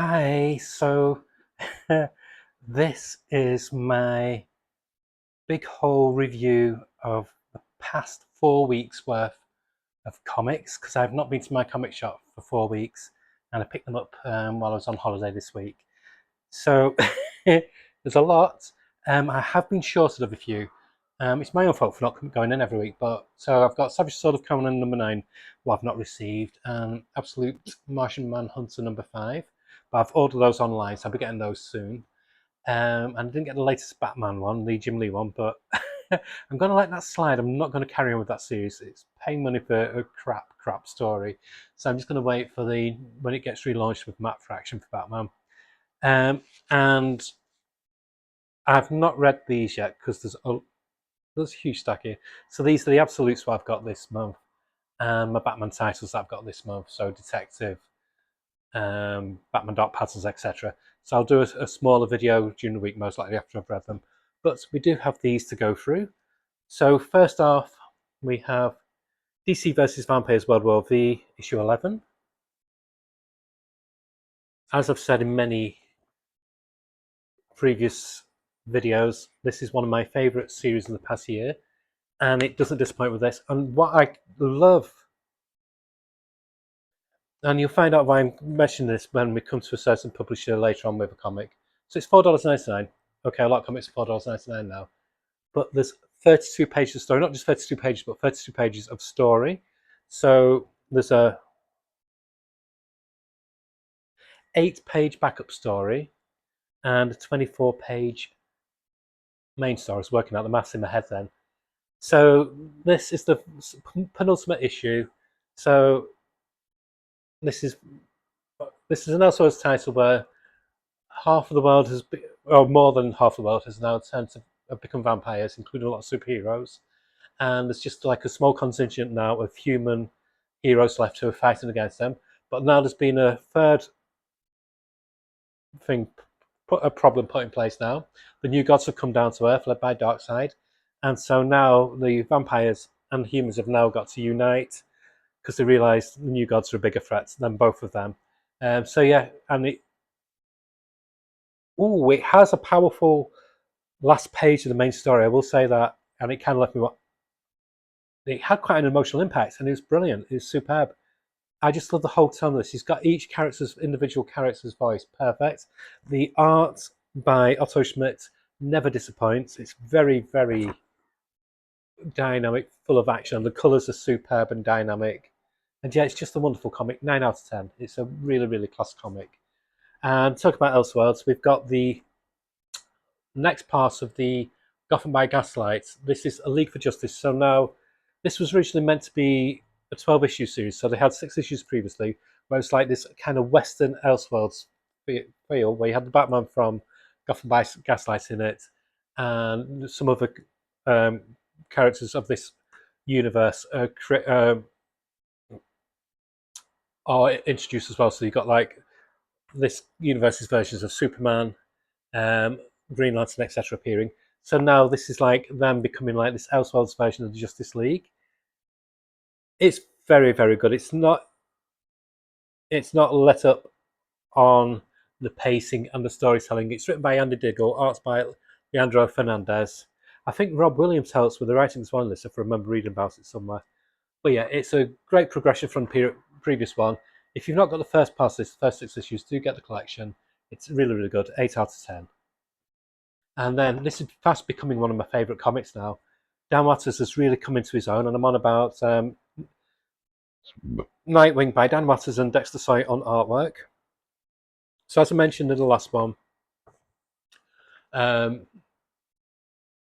Hi, so this is my big haul review of the past 4 weeks worth of comics because I've not been to my comic shop for 4 weeks and I picked them up while I was on holiday this week. So there's a lot. I have been shorted of a few. It's my own fault for not going in every week, but so I've got Savage Sword of Conan #9, what I've not received, and Absolute Martian Manhunter #5. But I've ordered those online, so I'll be getting those soon. And I didn't get the latest Batman one, the Jim Lee one, but I'm going to let that slide. I'm not going to carry on with that series. It's paying money for a crap story. So I'm just going to wait for the when it gets relaunched with Matt Fraction for Batman. And I've not read these yet because there's a huge stack here. So these are the absolutes what I've got this month, and my Batman titles that I've got this month. So Detective, Batman Dark Patterns, etc. So I'll do a smaller video during the week, most likely after I've read them. But we do have these to go through. So first off, we have DC versus Vampires World War V, issue 11. As I've said in many previous videos, this is one of my favourite series in the past year, and it doesn't disappoint with this. And what I love, and you'll find out why I'm mentioning this when we come to a certain publisher later on with a comic. So it's $4.99. Okay, a lot of comics are $4.99 now, but there's 32 pages of story, not just 32 pages, but 32 pages of story. So there's a 8-page backup story and a 24-page main story. I was working out the maths in my head then. So this is the penultimate issue. So this is an Elseworlds title where half of the world has been, or more than half the world has now turned to become vampires, including a lot of superheroes. And there's just like a small contingent now of human heroes left who are fighting against them. But now there's been a third thing, a problem put in place now. The new gods have come down to Earth, led by Darkseid, and so now the vampires and humans have now got to unite because they realise the new gods are a bigger threat than both of them. So yeah, and it has a powerful last page of the main story. I will say that, and it kind of left me. It had quite an emotional impact, and it was brilliant. It was superb. I just love the whole tone of this. He's got each character's individual character's voice perfect. The art by Otto Schmidt never disappoints. It's very, very dynamic, full of action. The colours are superb and dynamic. And yeah, it's just a wonderful comic. 9 out of 10. It's a really, really class comic. And talk about Elseworlds, we've got the next part of the Gotham by Gaslight. This is A League for Justice. So now, this was originally meant to be a 12-issue series. So they had 6 issues previously, where it's like this kind of Western Elseworlds feel, where you had the Batman from Gotham by Gaslight in it, and some other characters of this universe are introduced as well. So you've got like this universe's versions of Superman, um, Green Lantern, etc. appearing. So now this is like them becoming like this Elseworlds version of the Justice League. It's very, very good. It's not let up on the pacing and the storytelling. It's written by Andy Diggle, arts by Leandro Fernandez. I think Rob Williams helps with the writing as well on this, if I remember reading about it somewhere. But yeah, it's a great progression from the previous one. If you've not got the first part of this, first 6 issues, do get the collection. It's really, really good. 8 out of 10. And then this is fast becoming one of my favourite comics now. Dan Watters has really come into his own, and I'm on about Nightwing by Dan Watters and Dexter Soy on artwork. So as I mentioned in the last one,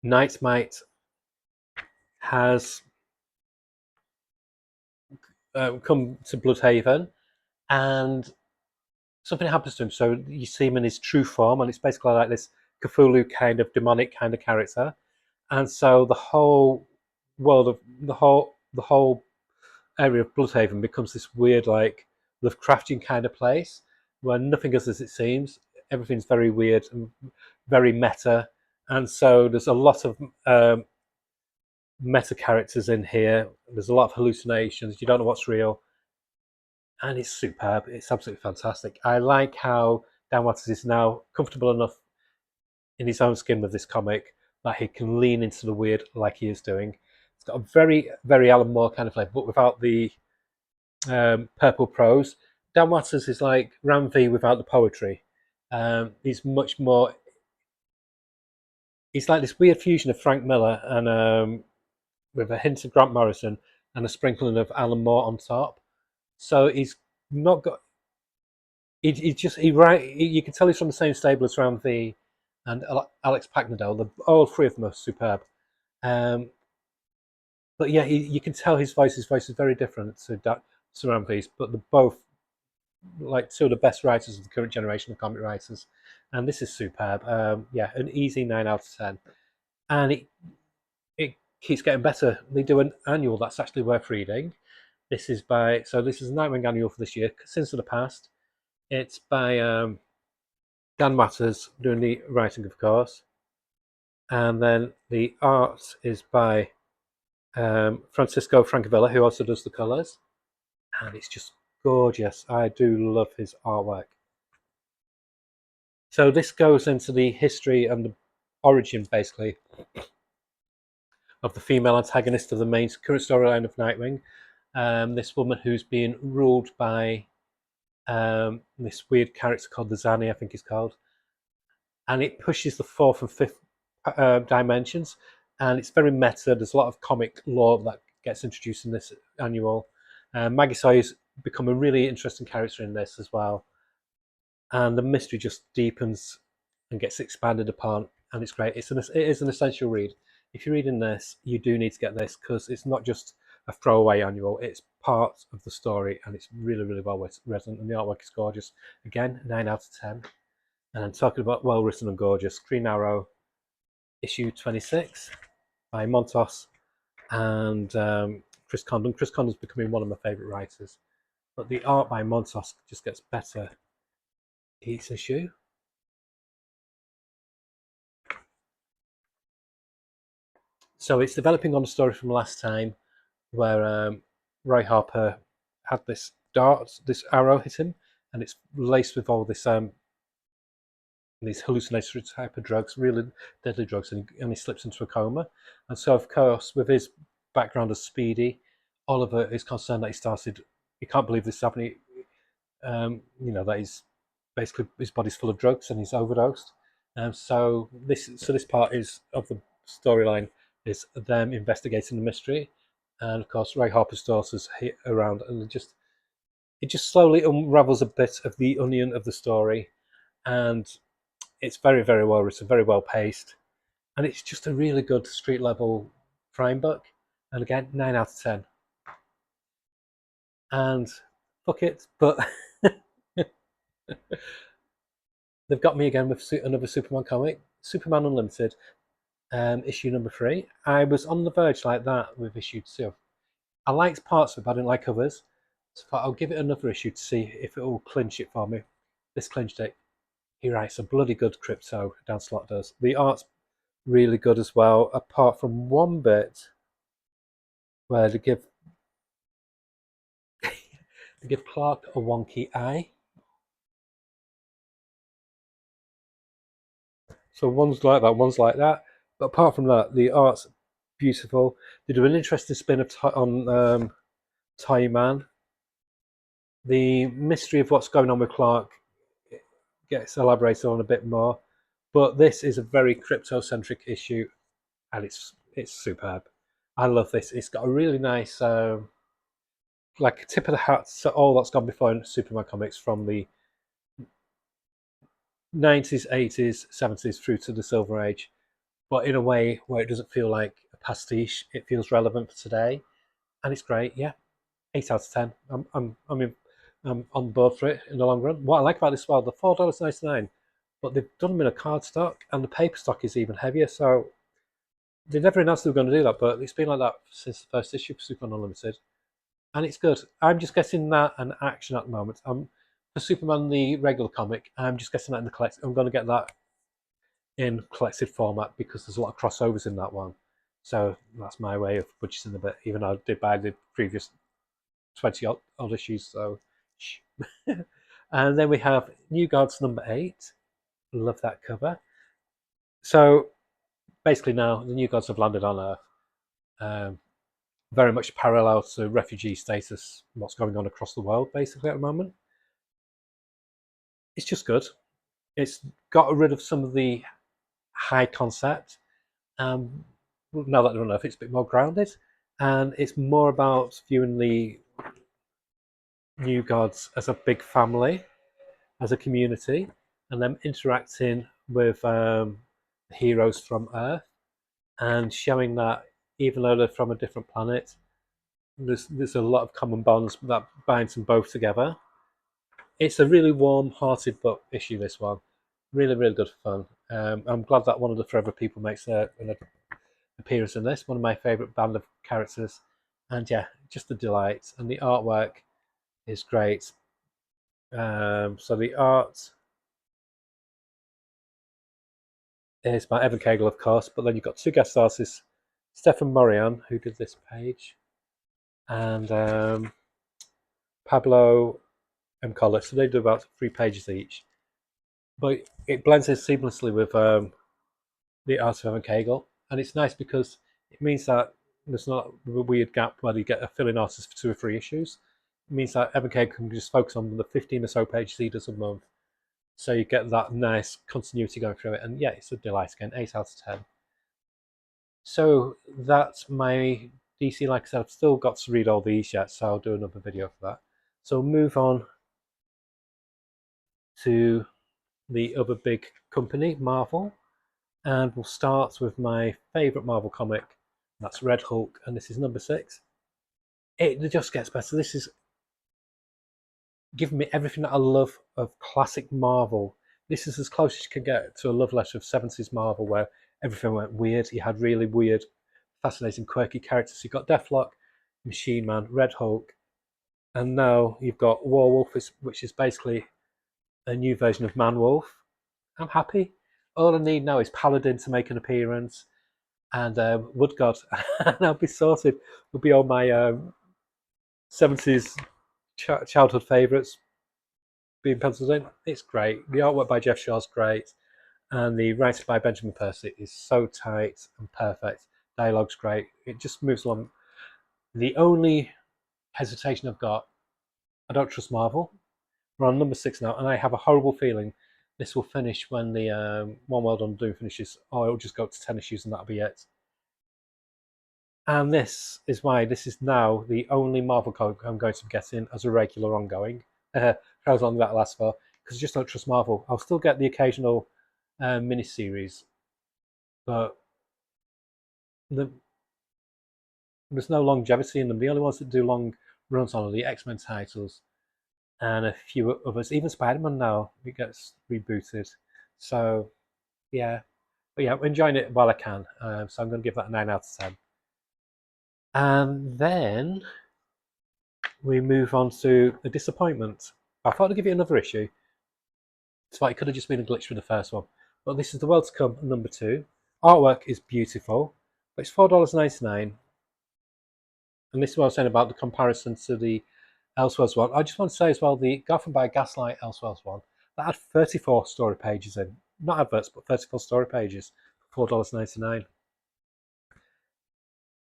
Nightmite has come to Bloodhaven, and something happens to him. So you see him in his true form, and it's basically like this Cthulhu kind of demonic kind of character. And so the whole world of the whole area of Bloodhaven becomes this weird, like Lovecraftian kind of place where nothing is as it seems. Everything's very weird and very meta, and so there's a lot of meta characters in here. There's a lot of hallucinations. You don't know what's real, and it's superb. It's absolutely fantastic. I like how Dan Watters is now comfortable enough in his own skin with this comic that he can lean into the weird like he is doing. It's got a very, very Alan Moore kind of flavour, but without the purple prose. Dan Watters is like Ram V without the poetry. He's much more. He's like this weird fusion of Frank Miller and with a hint of Grant Morrison and a sprinkling of Alan Moore on top. So he's not got. He just he right. You can tell he's from the same stable as Ram V and Alex Packnadell. All three of them are superb. Um, but yeah, you can tell his voice is very different to Ram V's, but they're both like two of the best writers of the current generation of comic writers, and this is superb. Yeah, an easy 9 out of 10, and it keeps getting better. They do an annual that's actually worth reading. This is a Nightwing annual for this year, Sins of the Past. It's by Dan Matters doing the writing, of course, and then the art is by Francisco Francavilla, who also does the colours, and it's just gorgeous. I do love his artwork. So this goes into the history and the origin, basically, of the female antagonist of the main current storyline of Nightwing. This woman who's being ruled by this weird character called the Zani, I think he's called, and it pushes the fourth and fifth dimensions, and it's very meta. There's a lot of comic lore that gets introduced in this annual. Maggie Sawyer's become a really interesting character in this as well, and the mystery just deepens and gets expanded upon, and it's great. It is an essential read. If you're reading this, you do need to get this because it's not just a throwaway annual; it's part of the story, and it's really, really well written, and the artwork is gorgeous. Again, 9 out of 10. And I'm talking about well written and gorgeous. Green Arrow, issue 26 by Montos and Chris Condon. Chris Condon's becoming one of my favourite writers, but the art by Montos just gets better each issue. So it's developing on the story from last time, where Roy Harper had this this arrow hit him, and it's laced with all these hallucinatory type of drugs, really deadly drugs, and he slips into a coma. And so, of course, with his background as Speedy, Oliver is concerned that he can't believe this is happening. That he's basically his body's full of drugs and he's overdosed. So this part is of the storyline is them investigating the mystery, and of course Ray Harper's daughter's hit around, and it just slowly unravels a bit of the onion of the story, and it's very, very well written, very well paced, and it's just a really good street level crime book. And again, 9 out of 10. And fuck it, but they've got me again with another Superman comic, Superman Unlimited, issue number 3. I was on the verge like that with issue 2. I liked parts of it, but I didn't like others. So I thought I'll give it another issue to see if it will clinch it for me. This clinched it. He writes a bloody good crypto, Dan Slott does. The art's really good as well, apart from one bit where they give Clark a wonky eye. So one's like that, one's like that. But apart from that, the art's beautiful. They do an interesting spin on Tie Man. The mystery of what's going on with Clark gets elaborated on a bit more. But this is a very crypto-centric issue, and it's superb. I love this. It's got a really nice, like a tip of the hat to all that's gone before in Superman comics from the 90s, 80s, 70s through to the Silver Age, but in a way where it doesn't feel like a pastiche. It feels relevant for today, and it's great. Yeah, 8 out of 10. I'm on board for it in the long run. What I like about this as well, the $4.99, but they've done them in a card stock, and the paper stock is even heavier. So they never announced they were going to do that, but it's been like that since the first issue of Superman Unlimited, and it's good. I'm just getting that and Action at the moment. For Superman the regular comic, I'm just getting that in the collect. I'm going to get that in collected format because there's a lot of crossovers in that one. So that's my way of budgeting a bit, even though I did buy the previous 20 odd issues, so And then we have New Gods #8. Love that cover. So basically now the New Gods have landed on Earth. Very much parallel to refugee status, what's going on across the world basically at the moment. It's just good. It's got rid of some of the high concept. Now that they're on Earth, it's a bit more grounded, and it's more about viewing the New Gods as a big family, as a community, and them interacting with heroes from Earth, and showing that even though they're from a different planet, there's a lot of common bonds that binds them both together. It's a really warm-hearted book issue. This one, really, really good fun. I'm glad that one of the Forever People makes an appearance in this. One of my favourite band of characters, and yeah, just a delight. And the artwork is great. So the art is by Evan Cagle, of course, but then you've got two guest artists, Stefan Morion, who did this page, and Pablo M. Collis. So they do about 3 pages each. But it blends in seamlessly with the art of Evan Cagle. And it's nice because it means that there's not a weird gap where you get a fill-in artist for 2 or 3 issues. It means that Evan Cagle can just focus on the 15 or so pages he does a month. So you get that nice continuity going through it. And yeah, it's a delight again, 8 out of 10. So that's my DC. Like I said, I've still got to read all these yet, so I'll do another video for that. So we'll move on to the other big company, Marvel, and we'll start with my favourite Marvel comic. That's Red Hulk, and this is #6. It just gets better. This is giving me everything that I love of classic Marvel. This is as close as you can get to a love letter of 70s Marvel, where everything went weird. You had really weird, fascinating, quirky characters. You've got Deathlock, Machine Man, Red Hulk, and now you've got Warwolf, which is basically a new version of Man Wolf. I'm happy. All I need now is Paladin to make an appearance, and Wood God, and I'll be sorted. Will be all my 70s childhood favourites being penciled in. It's great. The artwork by Jeff Shaw's great, and the writing by Benjamin Percy is so tight and perfect. Dialogue's great. It just moves along. The only hesitation I've got, I don't trust Marvel. We're on #6 now, and I have a horrible feeling this will finish when the One World Undoing finishes, or it'll just go to 10 issues and that'll be it. And this is why this is now the only Marvel comic I'm going to be getting as a regular ongoing. For how long that lasts for, because I just don't trust Marvel. I'll still get the occasional miniseries, but there's no longevity in them. The only ones that do long runs on are the X-Men titles and a few others. Even Spider-Man now, it gets rebooted. So, yeah. But yeah, I'm enjoying it while I can. So I'm going to give that a 9 out of 10. And then we move on to a disappointment. I thought I'd give you another issue. So it could have just been a glitch with the first one. But this is The World to Come, #2. Artwork is beautiful, but it's $4.99. And this is what I was saying about the comparison to the Elseworlds one. I just want to say as well, the Gotham by Gaslight Elseworlds one, that had 34 story pages in. Not adverts, but 34 story pages for $4.99.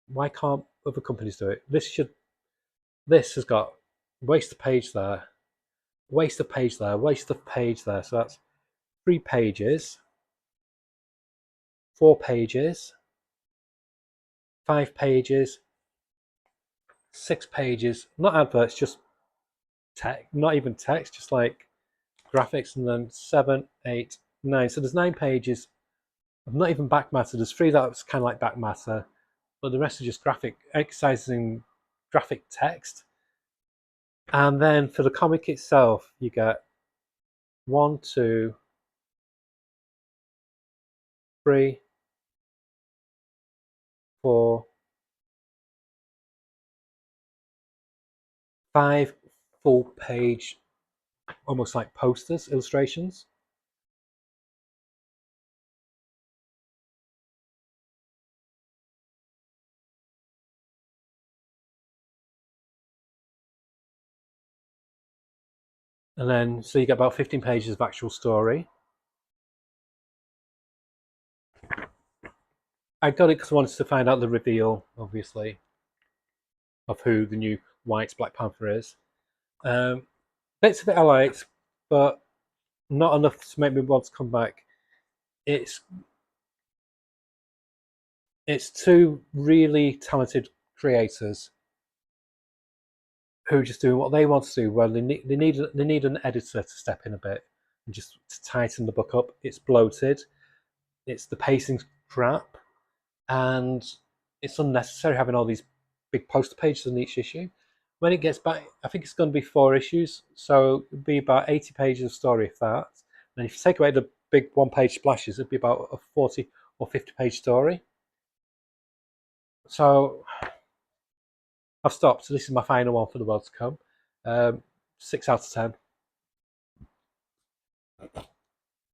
Why can't other companies do it? This has got waste of page there, waste of page there, waste of page there. So that's 3 pages, 4 pages, 5 pages, 6 pages. Not adverts, just text. Not even text, just like graphics, and then 7, 8, 9. So there's 9 pages of not even back matter. There's 3 that's kind of like back matter, but the rest are just graphic exercising graphic text. And then for the comic itself, you get 1, 2, 3, 4, 5 full page, almost like posters, illustrations. And then, so you get about 15 pages of actual story. I got it because I wanted to find out the reveal, obviously, of who the new White Black Panther is. Bits of it I liked, but not enough to make me want to come back. It's two really talented creators who are just doing what they want to do. Well, they need an editor to step in a bit and just to tighten the book up. It's bloated. It's the pacing's crap, and it's unnecessary having all these big poster pages in each issue. When it gets back, I think it's going to be 4 issues, so it'll be about 80 pages of story, if that. And if you take away the big one-page splashes, it'd be about a 40 or 50-page story. So I've stopped. So this is my final one for the world to come. 6 out of 10.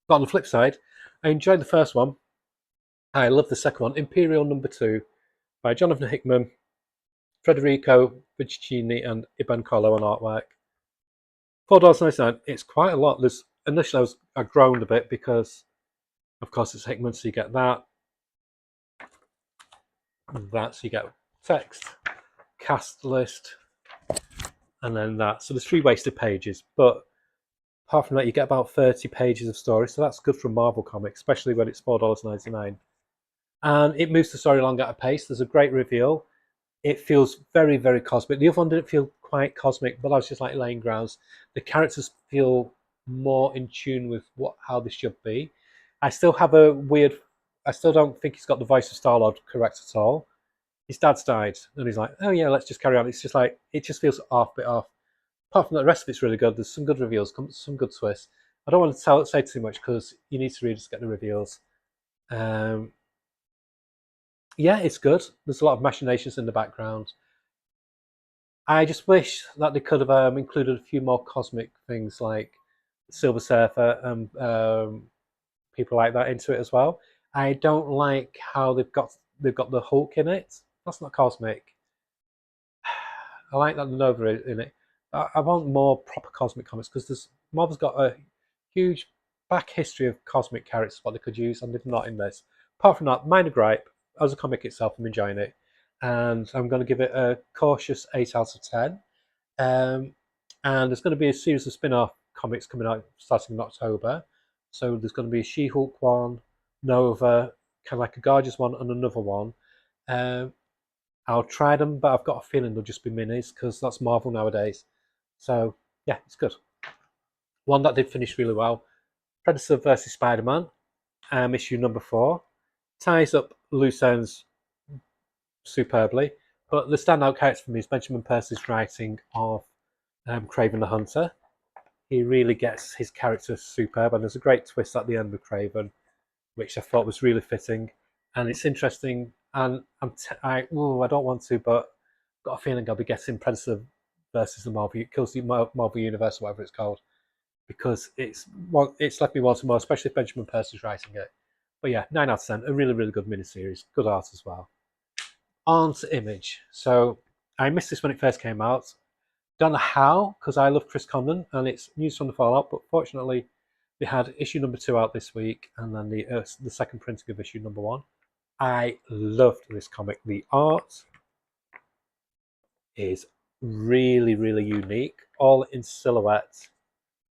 But on the flip side, I enjoyed the first one. I love the second one, Imperial #2, by Jonathan Hickman, Federico Vicini, and Iban Colo on artwork. $4.99. It's quite a lot. Initially I groaned a bit because, of course, it's Hickman, so you get that, so you get text, cast list, and then that. So there's 3 wasted pages, but apart from that, you get about 30 pages of story, so that's good for Marvel Comics, especially when it's $4.99. And it moves the story along at a pace. There's a great reveal. It feels very, very cosmic. The other one didn't feel quite cosmic, but I was just like laying grounds. The characters feel more in tune with how they should be. I still have a weird. I still don't think he's got the voice of Star-Lord correct at all. His dad's died, and he's like, "Oh yeah, let's just carry on." It's just like it just feels off, bit off. Apart from that, the rest of it's really good. There's some good reveals, some good twists. I don't want to say too much because you need to read to get the reveals. Yeah, it's good. There's a lot of machinations in the background. I just wish that they could have included a few more cosmic things like Silver Surfer and people like that into it as well. I don't like how they've got the Hulk in it. That's not cosmic. I like that the Nova in it. I want more proper cosmic comics because Marvel's got a huge back history of cosmic characters what they could use, and they've not in this. Apart from that, minor gripe. As a comic itself, I'm enjoying it, and I'm going to give it a cautious 8 out of 10. And there's going to be a series of spin-off comics coming out starting in October. So there's going to be a She-Hulk one, Nova, kind of like a Gorgeous one, and another one. Um, I'll try them, but I've got a feeling they'll just be minis because that's Marvel nowadays. So yeah, it's good. One that did finish really well: Predator versus Spider-Man, issue #4, ties up loose ends superbly. But the standout character for me is Benjamin Percy's writing of Craven the Hunter. He really gets his character superb, and there's a great twist at the end with Craven, which I thought was really fitting. And it's interesting. And I don't want to, but I've got a feeling I'll be getting Predator versus the Marvel Kills the Marvel Universe, or whatever it's called, because it's left me wanting more, especially if Benjamin Percy's writing it. But yeah, 9 out of 10, a really, really good miniseries, good art as well. On to Image. So I missed this when it first came out. Don't know how, because I love Chris Condon and it's news from the Fallout, but fortunately they had issue #2 out this week and then the second printing of issue #1. I loved this comic. The art is really, really unique, all in silhouette,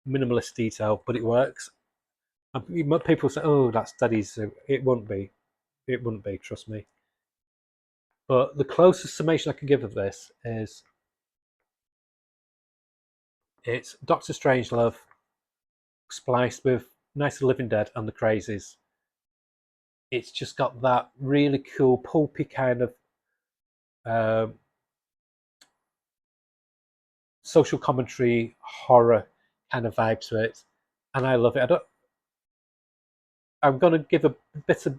minimalist detail, but it works. And people say, "Oh, that's Daddy's." It wouldn't be. It wouldn't be. Trust me. But the closest summation I can give of this is it's Doctor Strangelove spliced with Night of the Living Dead and the Crazies. It's just got that really cool, pulpy kind of um, social commentary, horror kind of vibe to it, and I love it. I'm going to give a bigger,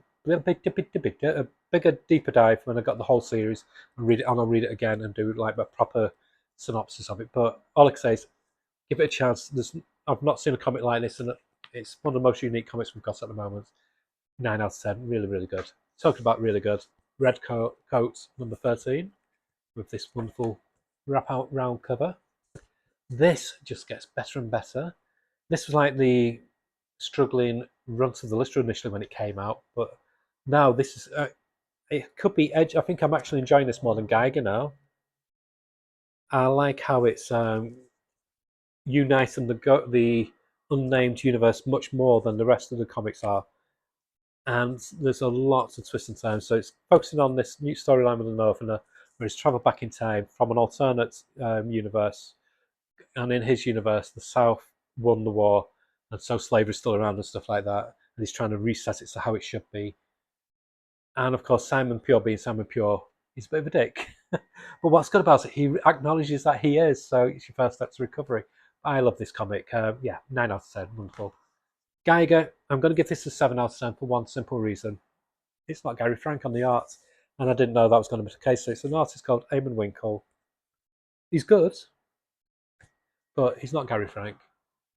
deeper dive when I got the whole series and read it, and I'll read it again and do like a proper synopsis of it. But all I can say is, give it a chance. I've not seen a comic like this, and it's one of the most unique comics we've got at the moment. 9 out of 10, really, really good. Talking about really good, Red Coat #13 with this wonderful wrap out round cover. This just gets better and better. This was like the struggling run to the lister initially when it came out, but now this is it could be edge. I think I'm actually enjoying this more than Geiger now. I like how it's uniting the unnamed universe much more than the rest of the comics are, and there's a lot of twists and turns. So it's focusing on this new storyline with the Northerner, where he's travelled back in time from an alternate universe, and in his universe, the South won the war, and so slavery's still around and stuff like that. And he's trying to reset it to how it should be. And of course, Simon Pure being Simon Pure, he's a bit of a dick. But what's good about it, he acknowledges that he is, so it's your first step to recovery. I love this comic. Yeah, 9 out of 10, wonderful. Geiger, I'm going to give this a 7 out of 10 for one simple reason. It's not Gary Frank on the art, and I didn't know that was going to be the case. So it's an artist called Eamon Winkle. He's good, but he's not Gary Frank.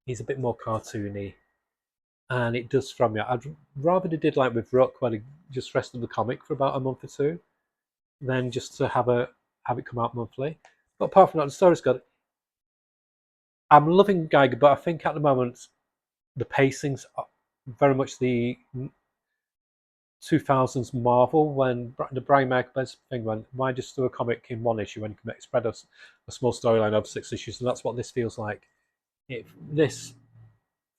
He's a bit more cartoony, and it does from you. I'd rather they did like with Rook, where they just rested the comic for about a month or two, than just to have it come out monthly. But apart from that, the story's good. I'm loving Geiger, but I think at the moment the pacing's very much the 2000s Marvel, when the Brian Michael thing went, why just do a comic in one issue when you can spread a small storyline over 6 issues? And that's what this feels like. This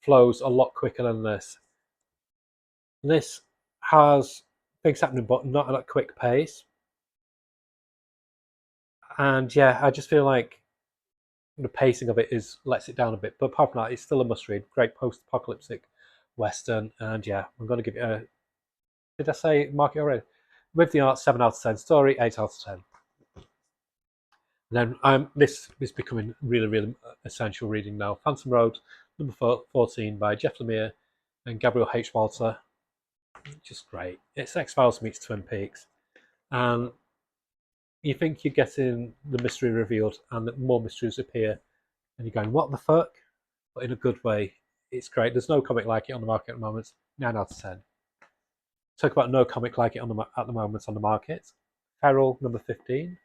flows a lot quicker than this. This has things happening, but not at a quick pace. And yeah, I just feel like the pacing of it lets it down a bit. But apart from that, it's still a must read. Great post-apocalyptic Western. And yeah, I'm going to give it a. Did I say mark it already? With the art, 7 out of 10. Story, 8 out of 10. Then this is becoming really, really essential reading now. Phantom Road, number 14 by Jeff Lemire and Gabriel H. Walter. Just great. It's X-Files meets Twin Peaks. And you think you're getting the mystery revealed and that more mysteries appear, and you're going, what the fuck? But in a good way. It's great. There's no comic like it on the market at the moment. 9 out of 10. Talk about no comic like it at the moment on the market. Feral, number 15.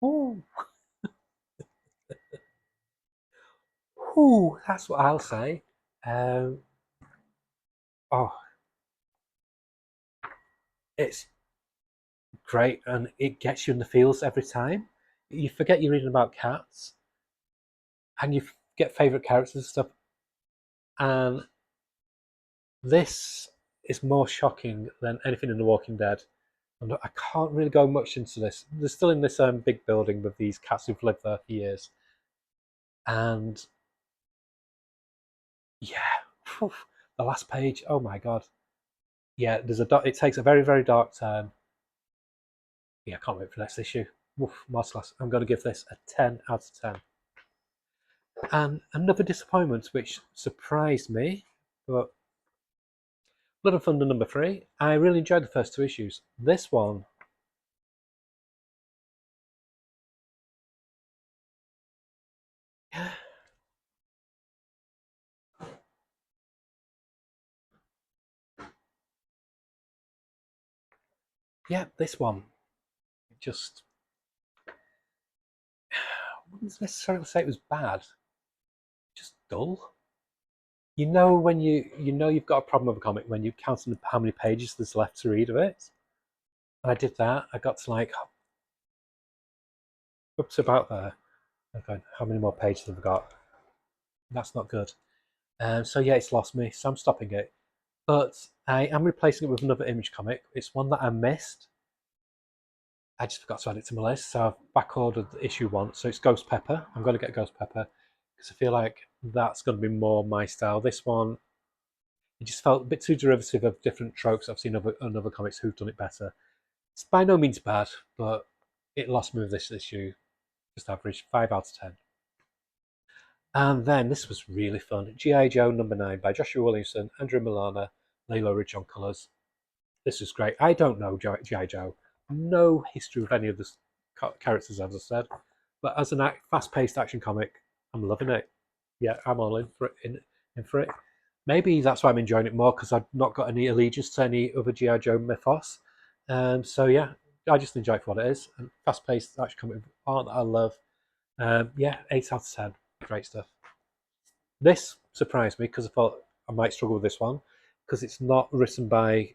Ooh. Ooh, that's what I'll say. Oh, it's great, and it gets you in the feels every time. You forget you're reading about cats, and you get favourite characters and stuff. And this is more shocking than anything in The Walking Dead. And I can't really go much into this. They're still in this big building with these cats who've lived there for years. And yeah, phew, the last page, oh my god. Yeah, it takes a very, very dark turn. Yeah, I can't wait for the next issue. Woof, marvelous. I'm going to give this a 10 out of 10. And another disappointment, which surprised me, but Blood and Thunder number 3. I really enjoyed the first 2 issues. This one, yeah, this one, just, I wouldn't necessarily say it was bad, just dull. You know when you know you've got a problem with a comic when you count how many pages there's left to read of it. And I did that. I got to like up to about there. Okay, how many more pages have I got? That's not good. So yeah, it's lost me. So I'm stopping it. But I am replacing it with another Image comic. It's one that I missed. I just forgot to add it to my list, so I've back ordered issue 1. So it's Ghost Pepper. I'm going to get Ghost Pepper because I feel like that's going to be more my style. This one, it just felt a bit too derivative of different tropes I've seen in other comics who've done it better. It's by no means bad, but it lost me with this issue. Just average, 5 out of 10. And then this was really fun. G.I. Joe number 9 by Joshua Williamson, Andrew Milana, Layla Ridge on colours. This is great. I don't know G.I. Joe. No history with any of the characters, as I said. But as a fast-paced action comic, I'm loving it. Yeah, I'm all in for it. In for it. Maybe that's why I'm enjoying it more, because I've not got any allegiance to any other G.I. Joe mythos. So yeah, I just enjoy it for what it is. And fast-paced action comic art that I love. Yeah, 8 out of 10. great stuff. This surprised me because I thought I might struggle with this one because it's not written by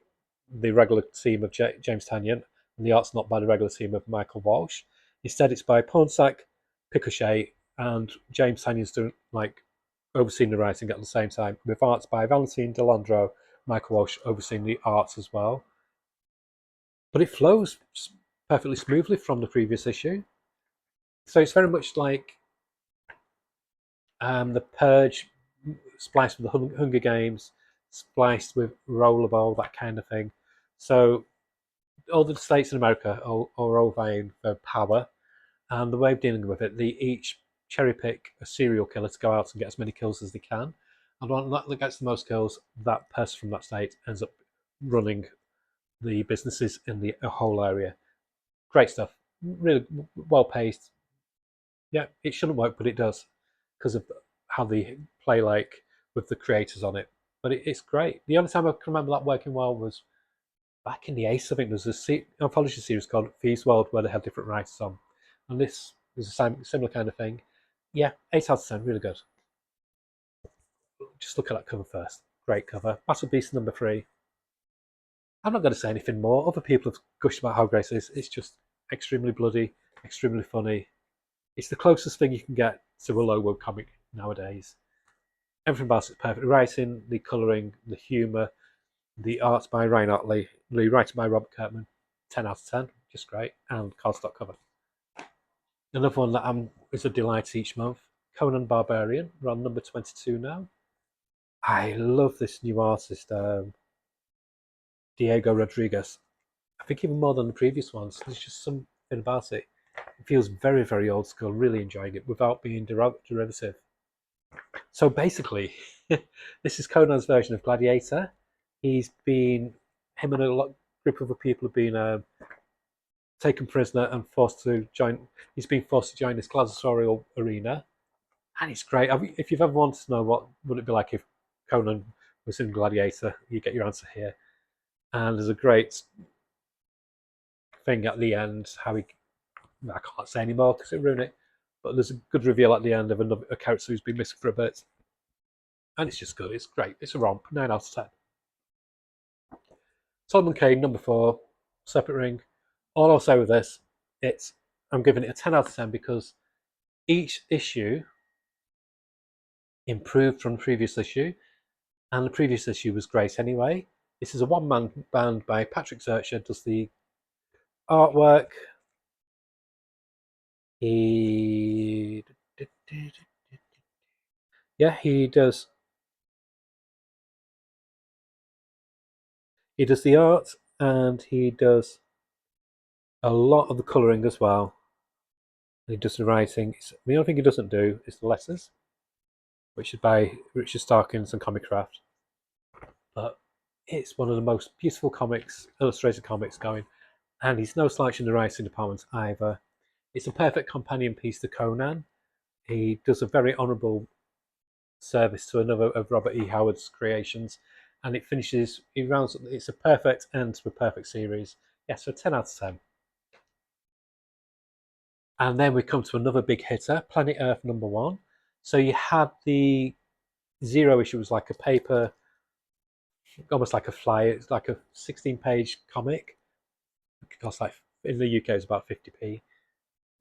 the regular team of James Tanyan and the art's not by the regular team of Michael Walsh. Instead, it's by Pornsak, Picochet, and James Tanyan's doing like overseeing the writing at the same time, with arts by Valentine Delandro, Michael Walsh overseeing the arts as well. But it flows perfectly smoothly from the previous issue. So it's very much like the Purge spliced with the Hunger Games, spliced with Rollerball, that kind of thing. So all the states in America are all vying for power, and the way of dealing with it, they each cherry pick a serial killer to go out and get as many kills as they can. And one that gets the most kills, that person from that state ends up running the businesses in the whole area. Great stuff, really well paced. Yeah, it shouldn't work, but it does because of how they play like with the creators on it. But it's great. The only time I can remember that working well was back in the Ace. I think there's an anthology series called Thieves World where they had different writers on, and this is a similar kind of thing. Yeah, 8 out of 10, really good. Just look at that cover first. Great cover. Battle Beast #3. I'm not going to say anything more. Other people have gushed about how great it is. It's just extremely bloody, extremely funny. It's the closest thing you can get to a logo comic nowadays. Everything about it's perfect. The writing, the colouring, the humour, the art by Ryan Otley, the writing by Robert Kirkman. 10 out of 10, just great. And cardstock cover. Another one that is a delight each month. Conan Barbarian. We're on number 22 now. I love this new artist, Diego Rodriguez. I think even more than the previous ones. There's just something about it. It feels very, very old school. Really enjoying it without being derivative. So basically, this is Conan's version of Gladiator. Him and a group of other people have been taken prisoner and forced to join. He's been forced to join this gladiatorial arena, and it's great. If you've ever wanted to know what would it be like if Conan was in Gladiator, you get your answer here. And there's a great thing at the end. I can't say anymore because it ruined it. But there's a good reveal at the end of a character who's been missing for a bit, and it's just good. It's great. It's a romp. 9 out of 10. Solomon Kane #4, Serpent Ring. All I'll say with this, I'm giving it a 10 out of 10 because each issue improved from the previous issue, and the previous issue was great anyway. This is a one-man band by Patrick Zurcher, does the artwork. He does the art, and he does a lot of the colouring as well. And he does the writing. The only thing he doesn't do is the letters, which is by Richard Starkins and Comic Craft. But it's one of the most beautiful illustrated comics going, and he's no slouch in the writing department either. It's a perfect companion piece to Conan. He does a very honourable service to another of Robert E. Howard's creations, and it's a perfect end to a perfect series. Yes, so 10 out of 10. And then we come to another big hitter, Planet Earth #1. So you had the Zero issue, was like a paper, almost like a flyer. It's like a 16-page comic. It costs like, in the UK, it's about 50p,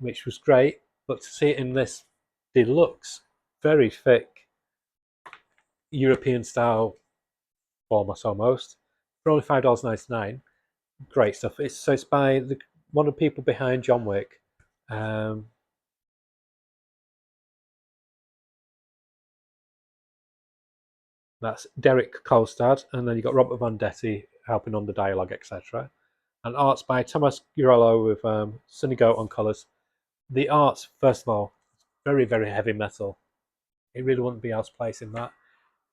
which was great. But to see it in this deluxe, very thick, European style format almost, for only $5.99, great stuff. It's by one of the people behind John Wick. That's Derek Kolstad, and then you've got Robert Vendetti helping on the dialogue, etc. And art's by Thomas Gurello with Sunny Goat on colours. The art, first of all, very, very heavy metal. It really wouldn't be else place in that.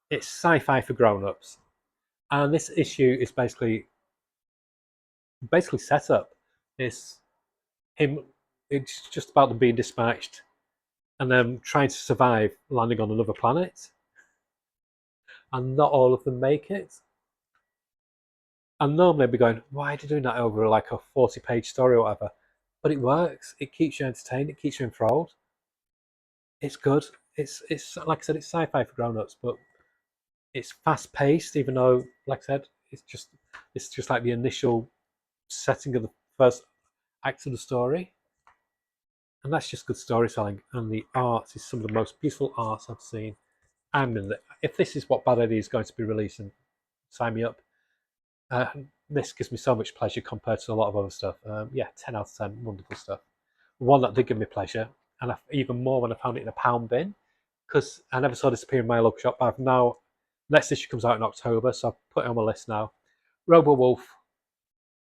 It's sci-fi for grown-ups. And this issue is basically set up. It's just about them being dispatched and then trying to survive landing on another planet. And not all of them make it. And normally I'd be going, why are you doing that over like a 40-page story or whatever? But it works. It keeps you entertained. It keeps you enthralled. It's good. It's like I said, it's sci-fi for grown-ups, but it's fast-paced. Even though, like I said, it's just like the initial setting of the first act of the story, and that's just good storytelling. And the art is some of the most beautiful art I've seen. I'm in it. If this is what Bad Eddie is going to be releasing, sign me up. Uh, this gives me so much pleasure compared to a lot of other stuff. Yeah, 10 out of 10, wonderful stuff. One that did give me pleasure, and even more when I found it in a pound bin, because I never saw this appear in my local shop. I've now, next issue comes out in October, so I've put it on my list now. Robo Wolf,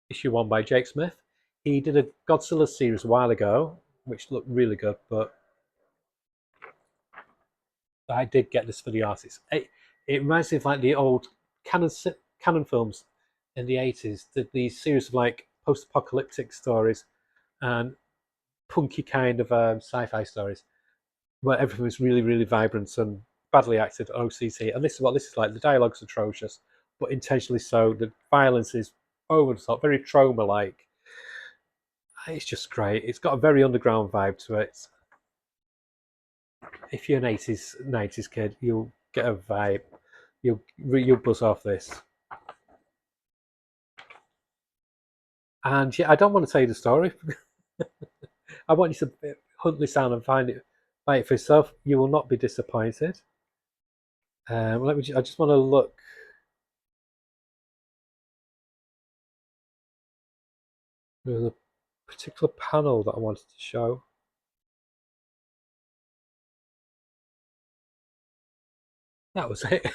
issue 1 by Jake Smith. He did a Godzilla series a while ago, which looked really good, but I did get this for the artists. It reminds me of like the old canon canon films in the 80s, these series of like post-apocalyptic stories and punky kind of sci-fi stories where everything was really, really vibrant and badly acted, OCT. And this is what this is like. The dialogue's atrocious, but intentionally so. The violence is over the top, very trauma-like. It's just great. It's got a very underground vibe to it. If you're an 80s, 90s kid, you'll get a vibe. You'll buzz off this. And yeah, I don't want to tell you the story. I want you to hunt this down and find it for yourself. You will not be disappointed. I just want to look. There's a particular panel that I wanted to show. That was it.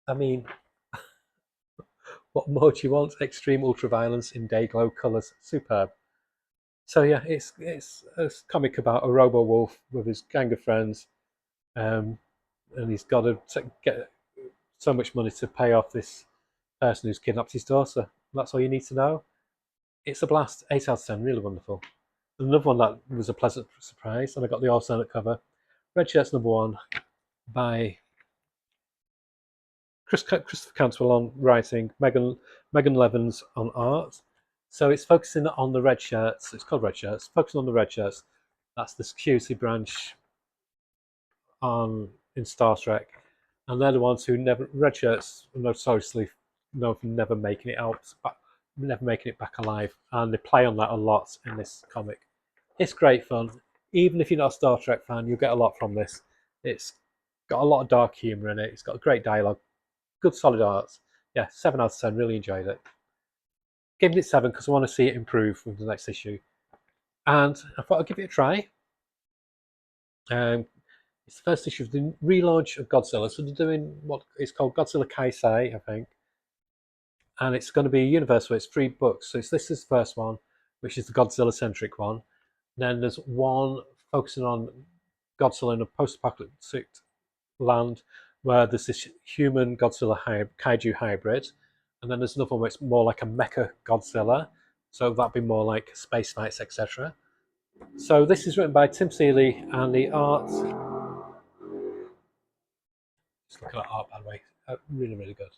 I mean, what more do you want? Extreme ultraviolence in day glow colours, superb. So yeah, it's a comic about a robo wolf with his gang of friends, um, and he's got to get so much money to pay off this person who's kidnapped his daughter. That's all you need to know. It's a blast. 8 out of 10, really wonderful. Another one that was a pleasant surprise, and I got the alternate cover. Red Shirts #1 by Christopher Cantwell on writing, Megan Levens on art. So it's focusing on the red shirts. It's called Red Shirts. Focusing on the red shirts. That's the security branch on in Star Trek, and they're the ones who never red shirts notoriously known for never making it out, never making it back alive, and they play on that a lot in this comic. It's great fun. Even if you're not a Star Trek fan, you'll get a lot from this. It's got a lot of dark humour in it. It's got great dialogue, good solid art. Yeah, 7 out of 10. Really enjoyed it. Giving it 7 because I want to see it improve with the next issue, and I thought I'd give it a try. Um, it's the first issue of the relaunch of Godzilla. So they're doing what is called Godzilla Kaisei, I think, and it's going to be a universe where it's 3 books. So this is the first one, which is the Godzilla centric one. Then there's one focusing on Godzilla in a post-apocalyptic land where there's this human Godzilla kaiju hybrid, and then there's another one where it's more like a mecha Godzilla, so that'd be more like space fights, etc. So this is written by Tim Seeley, and the art. Just look at that art, by the way. Really, really good.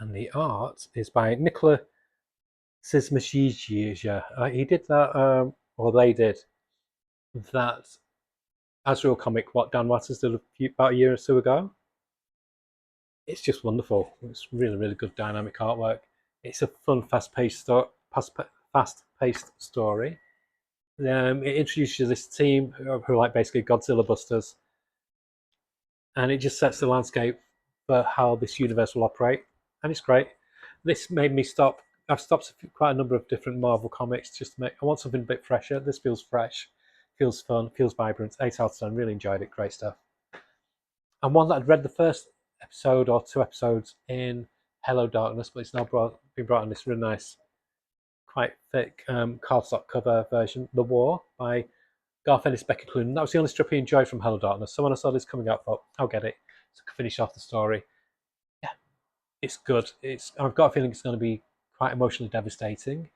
And the art is by Nicola Sismajija. He did that, or they did that Azrael comic, what Dan Watters did about a year or so ago. It's just wonderful. It's really, really good dynamic artwork. It's a fun, fast-paced story. It introduces you to this team who are like basically Godzilla busters, and it just sets the landscape for how this universe will operate, and it's great. This made me stop. I've stopped quite a number of different Marvel comics just to make. I want something a bit fresher. This feels fresh, feels fun, feels vibrant. 8 out of 10. Really enjoyed it. Great stuff. And one that I'd read the first episode or 2 episodes in Hello Darkness, but it's now been brought on this really nice, quite thick cardstock cover version, The War by Garth Ennis, Becky Cloonan. That was the only strip I enjoyed from Hello Darkness. So when I saw this coming out, I thought, I'll get it. So I could finish off the story. Yeah, it's good. I've got a feeling it's going to be quite emotionally devastating.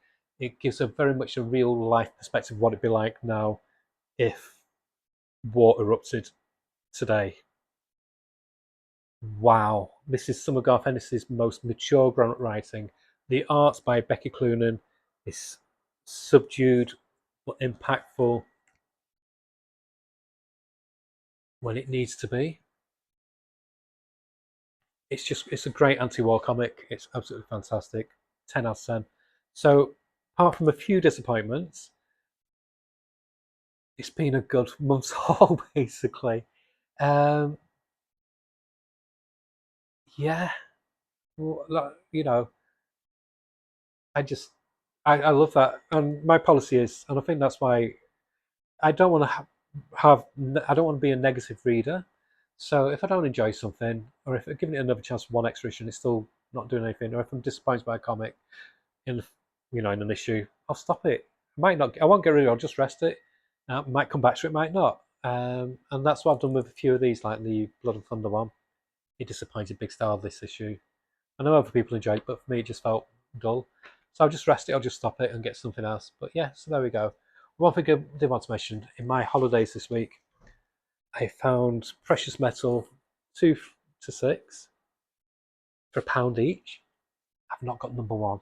it gives a very much a real life perspective of what it'd be like now if war erupted today. Wow, this is some of Garth Ennis's most mature grown-up writing. The art's by Becky Cloonan is subdued but impactful when it needs to be. It's a great anti-war comic. It's absolutely fantastic. 10 out of 10. So apart from a few disappointments, it's been a good month's haul basically. Um, yeah, well, you know, I just I love that, and my policy is, and I think that's why I don't want to I don't want to be a negative reader. So if I don't enjoy something, or if I'm giving it another chance for one extra issue and it's still not doing anything, or if I'm disappointed by a comic in in an issue, I'll stop it. I won't get rid of it. I'll just rest it. Might come back to it, might not. And that's what I've done with a few of these, like the Blood and Thunder one. It disappointed Big Star this issue. I know other people enjoyed it, but for me it just felt dull. So I'll just rest it, I'll just stop it and get something else. But yeah, so there we go. One thing I did want to mention, in my holidays this week, I found precious metal 2 to 6 for £1 each. I've not got number one.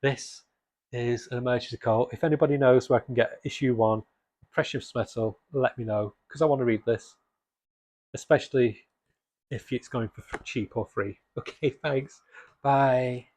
This is an emergency call. If anybody knows where I can get issue 1, precious metal, let me know, because I want to read this, especially if it's going for cheap or free. Okay, thanks. Bye.